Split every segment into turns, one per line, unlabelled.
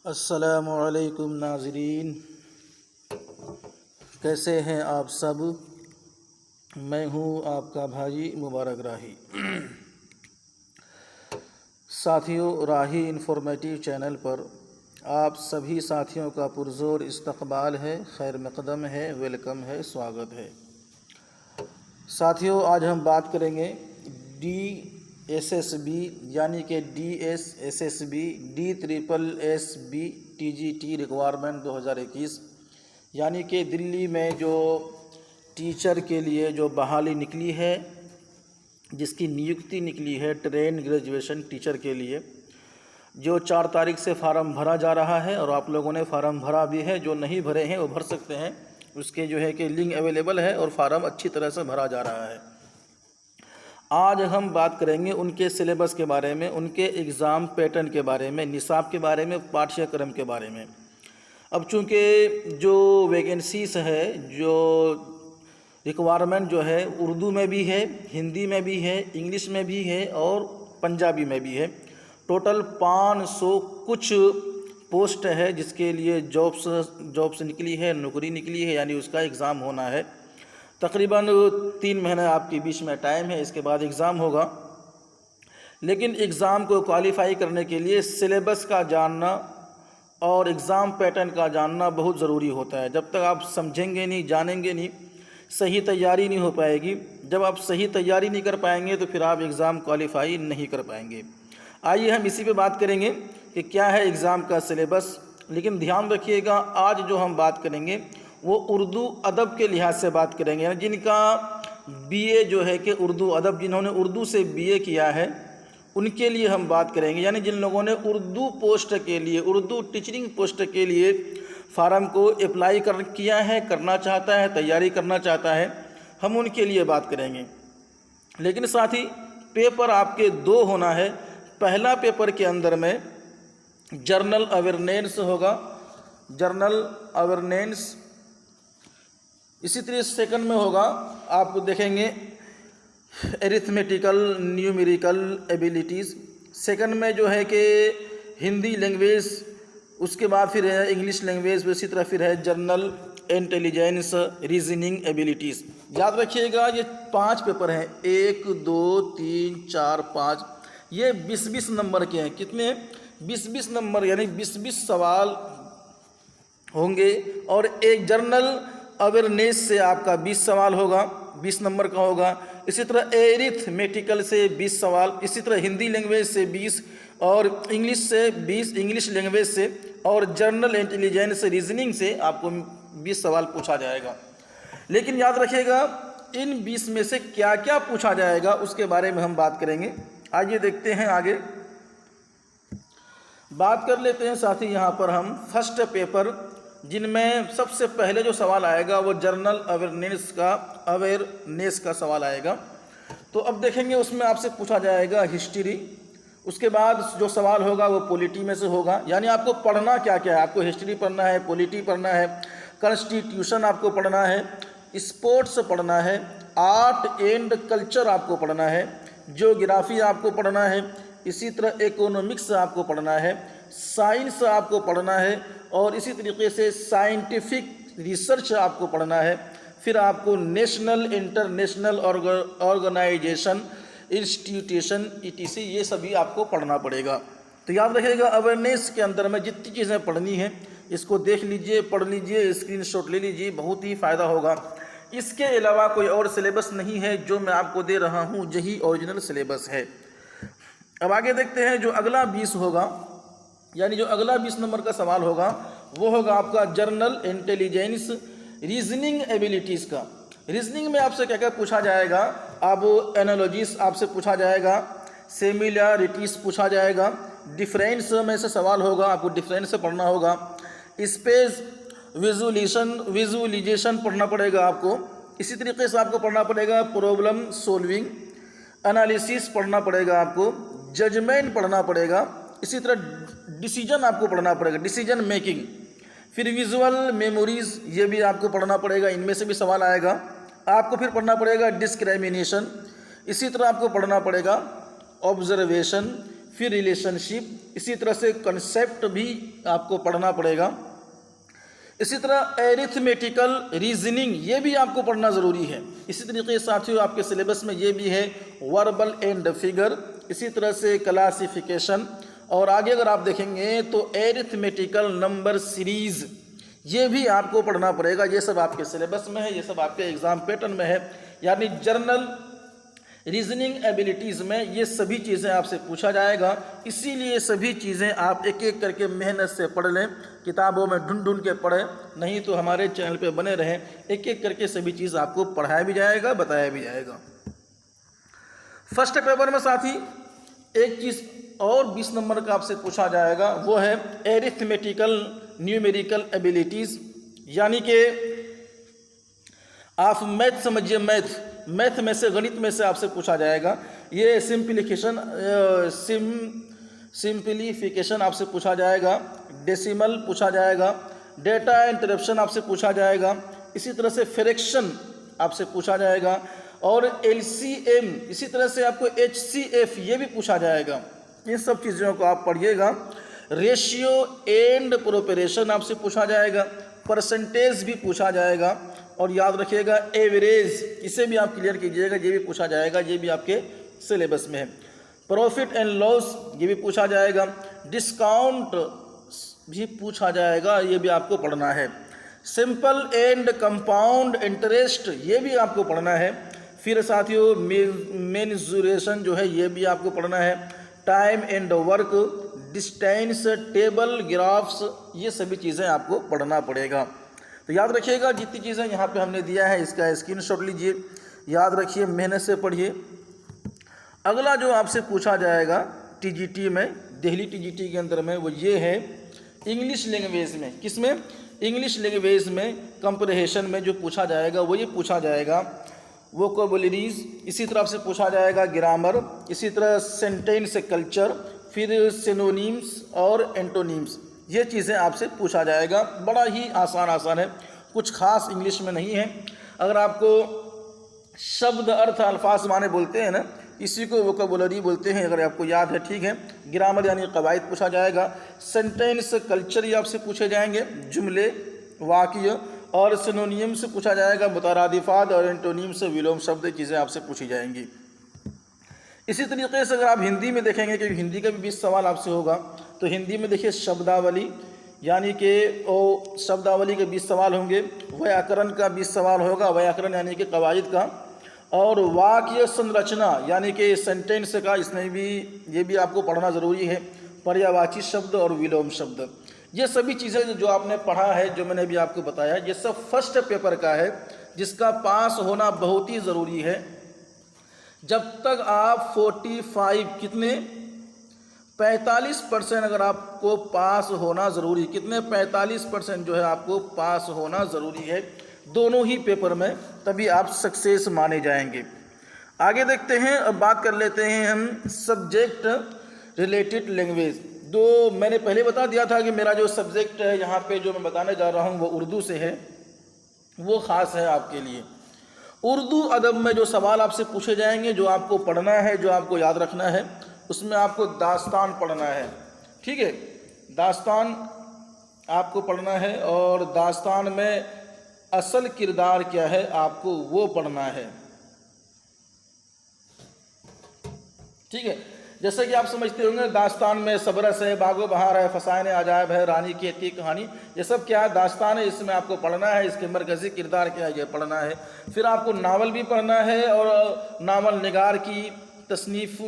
अस्सलामुअलैकुम नाज़रीन, कैसे हैं आप सब। मैं हूं आपका भाई मुबारक राही। साथियों, राही इंफॉर्मेटिव चैनल पर आप सभी साथियों का पुरज़ोर इस्तकबाल है, खैर मक़दम है, वेलकम है, स्वागत है। साथियों, आज हम बात करेंगे DSSB यानी कि DSSSB DSSB TGT रिक्वायरमेंट 2021 यानी कि दिल्ली में जो टीचर के लिए जो बहाली निकली है, जिसकी नियुक्ति निकली है ट्रेन ग्रेजुएशन टीचर के लिए, जो 4 तारीख से फ़ार्म भरा जा रहा है और आप लोगों ने फ़ार्म भरा भी है। जो नहीं भरे हैं वो भर सकते हैं, उसके जो है कि लिंक अवेलेबल है और फ़ार्म अच्छी तरह से भरा जा रहा है। आज हम बात करेंगे उनके सिलेबस के बारे में, उनके एग्ज़ाम पैटर्न के बारे में, निसाब के बारे में, पाठ्यक्रम के बारे में। अब चूँकि जो वैकेंसीज है, जो रिक्वायरमेंट जो है उर्दू में भी है, हिंदी में भी है, इंग्लिश में भी है और पंजाबी में भी है। टोटल 500 कुछ पोस्ट है जिसके लिए जॉब्स निकली है, नौकरी निकली है, यानी उसका एग्ज़ाम होना है। तकरीबन 3 महीने आपके बीच में टाइम है, इसके बाद एग्ज़ाम होगा। लेकिन एग्ज़ाम को क्वालिफाई करने के लिए सिलेबस का जानना और एग्ज़ाम पैटर्न का जानना बहुत ज़रूरी होता है। जब तक आप समझेंगे नहीं, जानेंगे नहीं, सही तैयारी नहीं हो पाएगी। जब आप सही तैयारी नहीं कर पाएंगे तो फिर आप एग्ज़ाम क्वालिफाई नहीं कर पाएंगे। आइए हम इसी पे बात करेंगे कि क्या है एग्ज़ाम का सिलेबस। लेकिन ध्यान रखिएगा, आज जो हम बात करेंगे वो उर्दू अदब के लिहाज से बात करेंगे, यानी जिनका BA जो है कि उर्दू अदब, जिन्होंने उर्दू से BA किया है उनके लिए हम बात करेंगे। यानी जिन लोगों ने उर्दू पोस्ट के लिए, उर्दू टीचिंग पोस्ट के लिए फ़ार्म को अप्लाई किया है, करना चाहता है, तैयारी करना चाहता है, हम उनके लिए बात करेंगे। लेकिन साथ ही पेपर आपके 2 होना है। पहला पेपर के अंदर में जर्नल अवेयरनेस होगा, जर्नल अवेयरनेस। इसी तरह सेकंड में होगा, आप देखेंगे एरिथमेटिकल न्यूमेरिकल एबिलिटीज़। सेकंड में जो है कि हिंदी लैंग्वेज, उसके बाद फिर है इंग्लिश लैंग्वेज, इसी तरह फिर है जनरल इंटेलिजेंस, रीजनिंग एबिलिटीज़। याद रखिएगा ये 5 पेपर हैं, 1 2 3 4 5, ये 20-20 नंबर के हैं। कितने? 20-20 नंबर, यानी 20-20 सवाल होंगे। और एक जर्नल अवेयरनेस से आपका 20 सवाल होगा, 20 नंबर का होगा। इसी तरह एरिथमेटिकल से 20 सवाल, इसी तरह हिंदी लैंग्वेज से 20 और इंग्लिश से 20, इंग्लिश लैंग्वेज से, और जनरल इंटेलिजेंस रीजनिंग से आपको 20 सवाल पूछा जाएगा। लेकिन याद रखिएगा इन 20 में से क्या क्या पूछा जाएगा उसके बारे में हम बात करेंगे। आइए देखते हैं, आगे बात कर लेते हैं। साथ ही यहाँ पर हम फर्स्ट पेपर, जिनमें सबसे पहले जो सवाल आएगा वो जर्नल अवेयरनेस का सवाल आएगा। तो अब देखेंगे उसमें आपसे पूछा जाएगा हिस्ट्री। उसके बाद जो सवाल होगा वो पॉलिटी में से होगा, यानी आपको पढ़ना क्या क्या है। आपको हिस्ट्री पढ़ना है, पॉलिटी पढ़ना है, कॉन्स्टिट्यूशन आपको पढ़ना है, स्पोर्ट्स पढ़ना है, आर्ट एंड कल्चर आपको पढ़ना है, ज्योग्राफी आपको पढ़ना है, इसी तरह इकोनॉमिक्स आपको पढ़ना है, साइंस आपको पढ़ना है, और इसी तरीके से साइंटिफिक रिसर्च आपको पढ़ना है। फिर आपको national international organisation, institution, ETC, ये सभी आपको पढ़ना पड़ेगा। तो याद रखिएगा अवेयरनेस के अंदर में जितनी चीज़ें पढ़नी है इसको देख लीजिए, पढ़ लीजिए, स्क्रीनशॉट ले लीजिए, बहुत ही फ़ायदा होगा। इसके अलावा कोई और सिलेबस नहीं है, जो मैं आपको दे रहा हूँ यही ओरिजिनल सिलेबस है। अब आगे देखते हैं जो अगला 20 होगा, यानी जो अगला 20 नंबर का सवाल होगा वो होगा आपका जनरल इंटेलिजेंस रीजनिंग एबिलिटीज़ का। रीजनिंग में आपसे क्या क्या पूछा जाएगा। अब एनालॉजीज आपसे पूछा जाएगा, सिमिलैरिटीज पूछा जाएगा, डिफरेंस में से सवाल होगा, आपको डिफरेंस से पढ़ना होगा, स्पेस विजुअलाइजेशन पढ़ना पड़ेगा आपको। इसी तरीके से आपको पढ़ना पड़ेगा प्रॉब्लम सॉल्विंग, एनालिसिस पढ़ना पड़ेगा आपको, जजमेंट पढ़ना पड़ेगा, इसी तरह डिसीजन आपको पढ़ना पड़ेगा, डिसीजन मेकिंग। फिर विजुअल मेमोरीज, ये भी आपको पढ़ना पड़ेगा, इनमें से भी सवाल आएगा। आपको फिर पढ़ना पड़ेगा डिस्क्रिमिनेशन, इसी तरह आपको पढ़ना पड़ेगा ऑब्जर्वेशन, फिर रिलेशनशिप, इसी तरह से कंसेप्ट भी आपको पढ़ना पड़ेगा। इसी तरह एरिथमेटिकल रीजनिंग ये भी आपको पढ़ना ज़रूरी है। इसी तरीके से साथियों आपके सिलेबस में ये भी है वर्बल एंड फिगर, इसी तरह से क्लासिफिकेशन, और आगे अगर आप देखेंगे तो एरिथमेटिकल नंबर सीरीज़ ये भी आपको पढ़ना पड़ेगा। ये सब आपके सिलेबस में है, ये सब आपके एग्ज़ाम पैटर्न में है, यानी जर्नल रीजनिंग एबिलिटीज़ में ये सभी चीज़ें आपसे पूछा जाएगा। इसीलिए सभी चीज़ें आप एक एक करके मेहनत से पढ़ लें, किताबों में ढूंढ ढूंढ के पढ़ें, नहीं तो हमारे चैनल पे बने रहें, एक एक करके सभी चीज़ आपको पढ़ाया भी जाएगा, बताया भी जाएगा। फर्स्ट पेपर में साथी एक चीज़ और 20 नंबर का आपसे पूछा जाएगा, वो है एरिथमेटिकल न्यूमेरिकल एबिलिटीज़, यानी कि आप मैथ समझिए, मैथ में से, गणित में से आपसे पूछा जाएगा। ये सिंप्लीफिकेशन आपसे पूछा जाएगा, डेसिमल पूछा जाएगा, डेटा इंटरप्शन आपसे पूछा जाएगा, इसी तरह से फ्रैक्शन आपसे पूछा जाएगा, और एलसीएम, इसी तरह से आपको एचसीएफ ये भी पूछा जाएगा। इन सब चीज़ों को आप पढ़िएगा। रेशियो एंड प्रोपोर्शन आपसे पूछा जाएगा, परसेंटेज भी पूछा जाएगा, और याद रखिएगा एवरेज, इसे भी आप क्लियर कीजिएगा, ये भी पूछा जाएगा, ये भी आपके सिलेबस में है। प्रॉफिट एंड लॉस ये भी पूछा जाएगा, डिस्काउंट भी पूछा जाएगा, ये भी आपको पढ़ना है। सिंपल एंड कंपाउंड इंटरेस्ट ये भी आपको पढ़ना है। फिर साथियों मेंसुरेशन जो है ये भी आपको पढ़ना है। Time and work, distance, table, graphs, ये सभी चीज़ें आपको पढ़ना पड़ेगा। तो याद रखिएगा जितनी चीज़ें यहाँ पे हमने दिया है इसका स्क्रीनशॉट लीजिए, याद रखिए, मेहनत से पढ़िए। अगला जो आपसे पूछा जाएगा टीजीटी में, दिल्ली टीजीटी के अंदर में, वो ये है इंग्लिश लैंग्वेज में। किस में? इंग्लिश लैंग्वेज में कंप्रिहेंशन में जो पूछा जाएगा वो ये पूछा जाएगा वोकैबुलरीज, इसी तरह से पूछा जाएगा ग्रामर, इसी तरह सेंटेंस कल्चर, फिर सिनोनिम्स और एंटोनिम्स, ये चीज़ें आपसे पूछा जाएगा। बड़ा ही आसान है, कुछ खास इंग्लिश में नहीं है। अगर आपको शब्द अर्थ अल्फाज माने बोलते हैं ना, इसी को वोकैबुलरी बोलते हैं, अगर आपको याद है, ठीक है। ग्रामर यानी कवायद पूछा जाएगा। सेंटेंस कल्चर ये आपसे पूछे जाएंगे, जुमले, वाक्य, और सिनोनियम से पूछा जाएगा मुतरादिफात, और एंटोनिम से विलोम शब्द, चीज़ें आपसे पूछी जाएंगी। इसी तरीके से अगर आप हिंदी में देखेंगे, क्योंकि हिंदी का भी 20 सवाल आपसे होगा, तो हिंदी में देखिए शब्दावली, यानी कि वो शब्दावली के 20 सवाल होंगे। व्याकरण का 20 सवाल होगा, व्याकरण यानी कि कवायद का, और वाक्य संरचना यानी कि सेंटेंस का, इसमें भी ये भी आपको पढ़ना ज़रूरी है। पर्यायवाची शब्द और विलोम शब्द, ये सभी चीज़ें जो आपने पढ़ा है, जो मैंने अभी आपको बताया, ये सब फर्स्ट पेपर का है, जिसका पास होना बहुत ही ज़रूरी है। जब तक आप 45% अगर आपको पास होना ज़रूरी, कितने 45% जो है आपको पास होना ज़रूरी है दोनों ही पेपर में, तभी आप सक्सेस माने जाएंगे। आगे देखते हैं, अब बात कर लेते हैं हम सब्जेक्ट रिलेटेड लैंग्वेज। जो मैंने पहले बता दिया था कि मेरा जो सब्जेक्ट है यहाँ पे जो मैं बताने जा रहा हूँ वो उर्दू से है, वो ख़ास है आपके लिए। उर्दू अदब में जो सवाल आपसे पूछे जाएंगे, जो आपको पढ़ना है, जो आपको याद रखना है, उसमें आपको दास्तान पढ़ना है, ठीक है। दास्तान आपको पढ़ना है, और दास्तान में असल किरदार क्या है आपको वो पढ़ना है, ठीक है। जैसे कि आप समझते होंगे दास्तान में सबरस है, बागो बहार है, फसाइन अजायब है, रानी की अतीक कहानी, ये सब क्या है? दास्तान है, इसमें आपको पढ़ना है, इसके मरकज़ी किरदार क्या है ये पढ़ना है। फिर आपको नावल भी पढ़ना है, और नावल निगार की तसनीफ़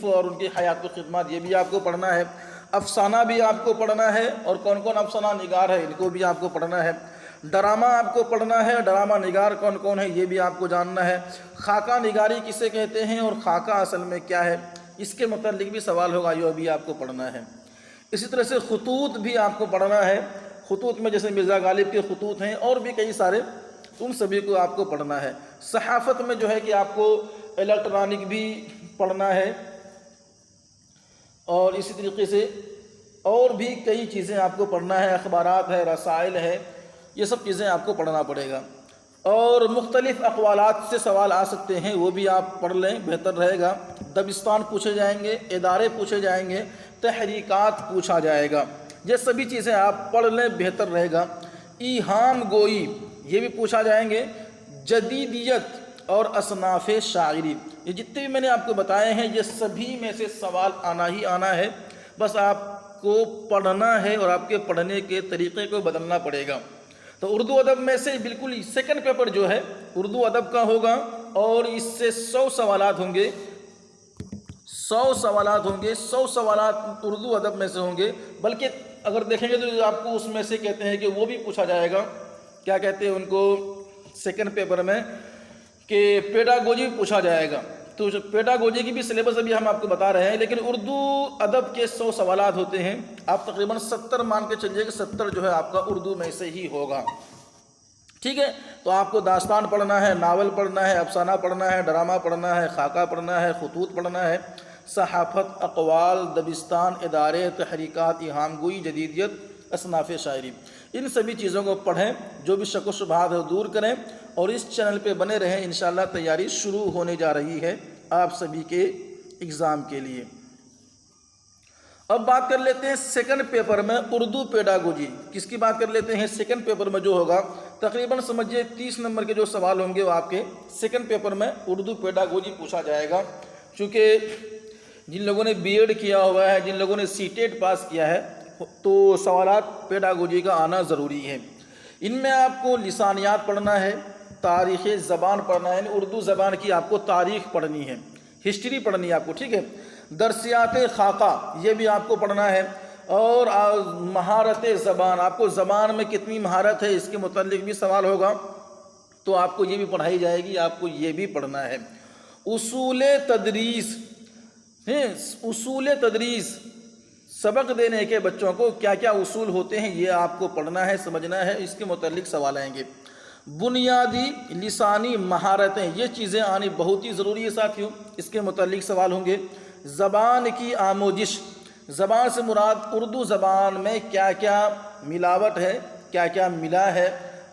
और उनकी हयात व खिदमत ये भी आपको पढ़ना है। अफसाना भी आपको पढ़ना है, और कौन कौन अफसाना निगार है इनको भी आपको पढ़ना है। ड्रामा आपको पढ़ना है, ड्रामा निगार कौन कौन है ये भी आपको जानना है। खाका निगारी किसे कहते हैं और खाका असल में क्या है, इसके मतलब भी सवाल होगा, ये भी आपको पढ़ना है। इसी तरह से खुतूत भी आपको पढ़ना है। खुतूत में जैसे मिर्ज़ा गालिब के खुतूत हैं और भी कई सारे, उन सभी को आपको पढ़ना है। सहाफ़त में जो है कि आपको इलेक्ट्रॉनिक भी पढ़ना है, और इसी तरीके से और भी कई चीज़ें आपको पढ़ना है, अखबारात है, रसाइल है, ये सब चीज़ें आपको पढ़ना पड़ेगा। और मुख्तलिफ़ अक़वालात से सवाल आ सकते हैं, वो भी आप पढ़ लें, बेहतर रहेगा। दबिस्तान पूछे जाएंगे, इदारे पूछे जाएंगे, तहरीकात पूछा जाएगा। ये सभी चीज़ें आप पढ़ लें, बेहतर रहेगा। ईहाम गोई ये भी पूछा जाएंगे। जदीदियत और असनाफ़ शायरी, ये जितने भी मैंने आपको बताए हैं, ये सभी में से सवाल आना ही आना है। बस आपको पढ़ना है और आपके पढ़ने के तरीक़े को बदलना पड़ेगा। तो उर्दू अदब में से बिल्कुल सेकंड पेपर जो है उर्दू अदब का होगा और इससे 100 सवालात होंगे। 100 सवालात होंगे, 100 सवालात उर्दू अदब में से होंगे। बल्कि अगर देखेंगे तो आपको उसमें से कहते हैं कि वो भी पूछा जाएगा, क्या कहते हैं उनको सेकंड पेपर में, कि पेडागोजी पूछा जाएगा। तो पेडागोजी की भी सिलेबस अभी हम आपको बता रहे हैं, लेकिन उर्दू अदब के 100 सवालात होते हैं। आप तकरीबन 70 मान के चलिए कि 70 जो है आपका उर्दू में से ही होगा। ठीक है, तो आपको दास्तान पढ़ना है, नावल पढ़ना है, अफसाना पढ़ना है, ड्रामा पढ़ना है, खाका पढ़ना है, खतूत पढ़ना है, सहाफ़त, अक़वाल, दबिस्तान, इदारे, तहरीकात, इहामगोई, जदीदियत, असनाफ़ शायरी, इन सभी चीज़ों को पढ़ें। जो भी शक व शुबहात है दूर करें और इस चैनल पे बने रहें। इंशाअल्लाह तैयारी शुरू होने जा रही है आप सभी के एग्ज़ाम के लिए। अब बात कर लेते हैं सेकंड पेपर में उर्दू पेडागोजी। किसकी बात कर लेते हैं? सेकंड पेपर में जो होगा तकरीबन समझिए 30 नंबर के जो सवाल होंगे वो आपके सेकंड पेपर में उर्दू पेडागोजी पूछा जाएगा। चूँकि जिन लोगों ने बीएड किया हुआ है, जिन लोगों ने सीटेट पास किया है, तो सवालात पेडागोजी का आना ज़रूरी है। इनमें आपको लिसानियात पढ़ना है, तारीख़ ज़बान पढ़ना है, उर्दू ज़बान की आपको तारीख़ पढ़नी है, हिस्ट्री पढ़नी है आपको। ठीक है, दरसियात खाका ये भी आपको पढ़ना है, और महारत ज़बान, आपको ज़बान में कितनी महारत है इसके मुताल्लिक़ भी सवाल होगा, तो आपको ये भी पढ़ाई जाएगी, आपको ये भी पढ़ना है। उसूल तदरीस हैं, उसूल तदरीस, सबक देने के बच्चों को क्या क्या उसूल होते हैं ये आपको पढ़ना है, समझना है, इसके मुताल्लिक़ सवाल आएंगे। बुनियादी लिसानी महारतें, ये चीज़ें आनी बहुत ही ज़रूरी है साथियों, इसके मुताल्लिक़ सवाल होंगे। ज़बान की आमोजिश, ज़बान से मुराद उर्दू ज़बान में क्या क्या मिलावट है, क्या क्या मिला है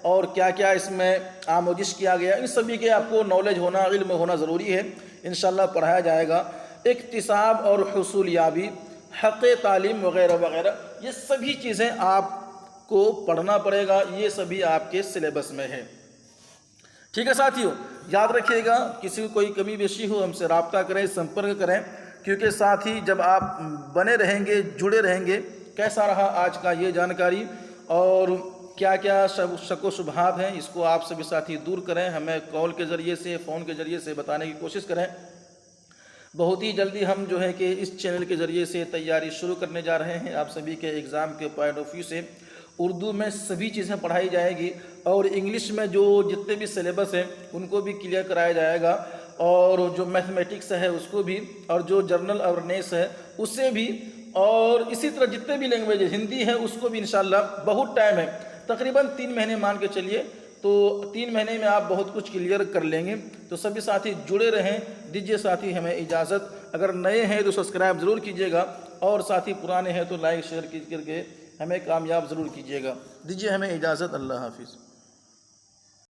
और क्या क्या इसमें आमोजिश किया गया, इन सभी के आपको नॉलेज होना, इल्म होना ज़रूरी है। इंशाअल्लाह पढ़ाया जाएगा। इक्तिसाब और हुसूल याबी, हक़ तालीम वग़ैरह वग़ैरह, ये सभी चीज़ें आपको पढ़ना पड़ेगा। ये सभी आपके सिलेबस में है। ठीक है साथियों, याद रखिएगा, किसी को कोई कमी बेशी हो हमसे रब्ता करें, संपर्क करें, क्योंकि साथ ही जब आप बने रहेंगे, जुड़े रहेंगे, कैसा रहा आज का ये जानकारी और क्या क्या शक व शुबहात हैं, इसको आप सभी साथी दूर करें। हमें कॉल के ज़रिए से, फ़ोन के ज़रिए से बताने की कोशिश करें। बहुत ही जल्दी हम जो है कि इस चैनल के ज़रिए से तैयारी शुरू करने जा रहे हैं। आप सभी के एग्ज़ाम के पॉइंट ऑफ व्यू से उर्दू में सभी चीज़ें पढ़ाई जाएगी और इंग्लिश में जो जितने भी सिलेबस हैं उनको भी क्लियर कराया जाएगा, और जो मैथमेटिक्स है उसको भी, और जो जनरल अवेयरनेस है उससे भी, और इसी तरह जितने भी लैंग्वेज हिंदी है उसको भी। इंशाअल्लाह बहुत टाइम है, तकरीबन 3 महीने मान के चलिए, तो 3 महीने में आप बहुत कुछ क्लियर कर लेंगे। तो सभी साथी जुड़े रहें। दीजिए साथी हमें इजाज़त। अगर नए हैं तो सब्सक्राइब ज़रूर कीजिएगा, और साथी पुराने हैं तो लाइक शेयर करके हमें कामयाब ज़रूर कीजिएगा। दीजिए हमें इजाज़त। अल्लाह हाफिज़।